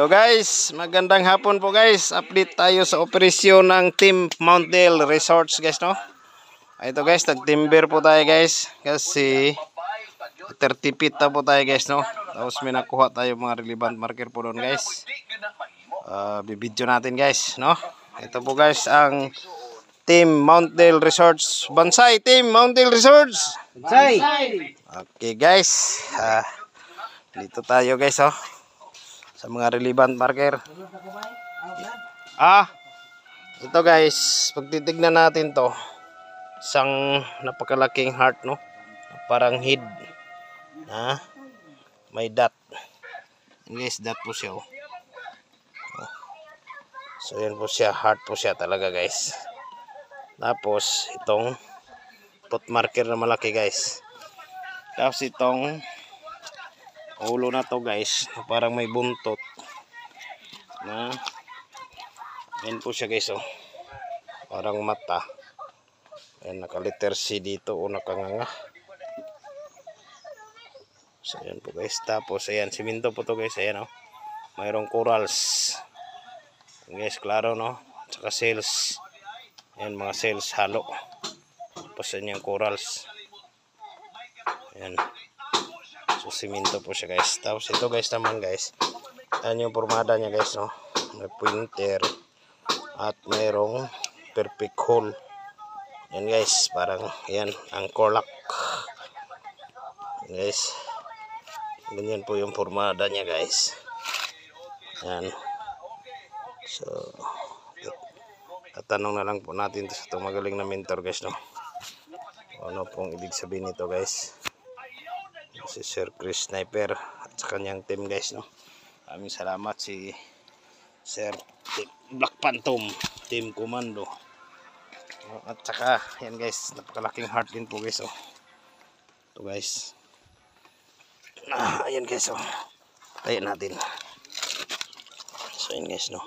Hello guys, magandang hapon po guys. Update tayo sa operasyon ng Team Mount Dale Resorts guys, no. Ito guys, nag-timber po tayo guys kasi 30 feet na po tayo guys, no. Tapos may nakuha tayo mga relevant marker po doon guys. Bibidyo natin guys, no. Ito po guys ang Team Mount Dale Resorts. Bansay Team Mount Dale Resorts. Bansay. Okay guys. Dito tayo guys, oh. Sa mga relevant marker. Ito guys, pag titignan natin to, isang napakalaking heart, no? Parang head. May dot. Guys, dot po siya, oh. So yan po siya, heart po siya talaga guys. Tapos itong foot marker na malaki guys. Tapos itong ulo na to guys, parang may buntot na yan po siya guys, oh. Parang mata. Ayan, naka letter C dito o nakanganga. So ayan po guys. Tapos ayan, siminto po to guys. Ayan, oh. Mayroong corals guys, klaro, no. Tsaka cells. Ayan, mga cells halo. Tapos ayan yung corals. Ayan. So siminto po siya guys. Tapos ito guys naman guys, yan yung formada niya guys, no. May pointer at mayroong perfect hole. Yan guys, parang yan ang corlac. Guys, ganyan po yung formada niya guys. Yan. So tatanong na lang po natin sa itong magaling na mentor guys, no. Ano pong ibig sabihin nito guys. Si Sir Chris Sniper at sa kanyang team guys, no. Maraming salamat si Sir Black Phantom Team Commando. At saka yan guys, napakalaking heart din po guys, oh. Ito guys. Ayan guys, oh. Tayo natin. So ayan guys, no.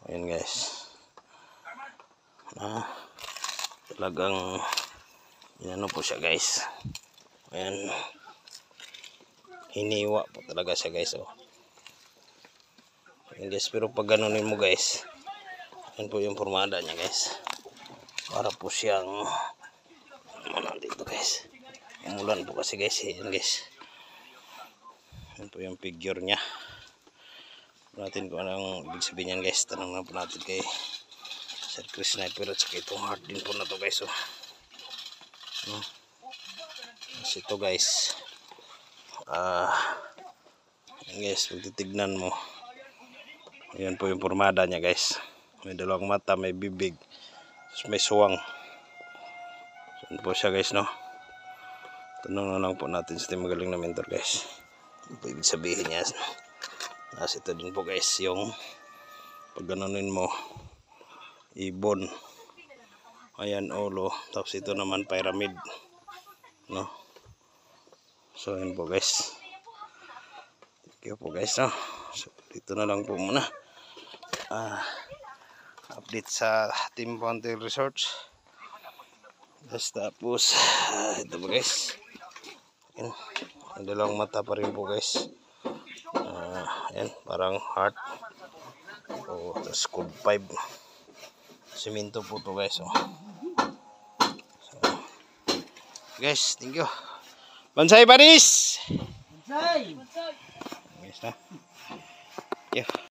Ayan guys. Talagang ano po siya guys. Ayan. Hiniwa po talaga siya guys, oh. Ayan guys, pero pag ganunin mo guys, ayan po yung formada niya guys. Para po siyang ano dito guys. Umulan po kasi guys. Ayan guys. Ayan po yung figure niya. Natin kung anong ibig sabihin yan guys. Tanong na po natin kay Sir Chris Sniper at saka itong heart din po na to guys, oh. Kasi ito guys, guys, pag titignan mo, yan po yung formada niya guys. May dalawang mata, may bibig, may suwang. Yan po siya guys, no. Tanong na lang po natin sa magaling na mentor guys. Ano po ibig sabihin niya? Kasi ito din po guys, yung pag ganunin mo, ibon. Ayan, ulo. Tapos ito naman pyramid, no. So yun po guys. Thank you po guys, no. So dito na lang po muna update sa Team Mount Dale Resorts guys. Tapos ito po guys, ayan, may dalawang mata pa rin po guys. Ayan, parang heart. Tapos code 5 siminto po to guys, oh. So, guys, thank you. Bansay Paris. Bansay. Guys, na. Yeah.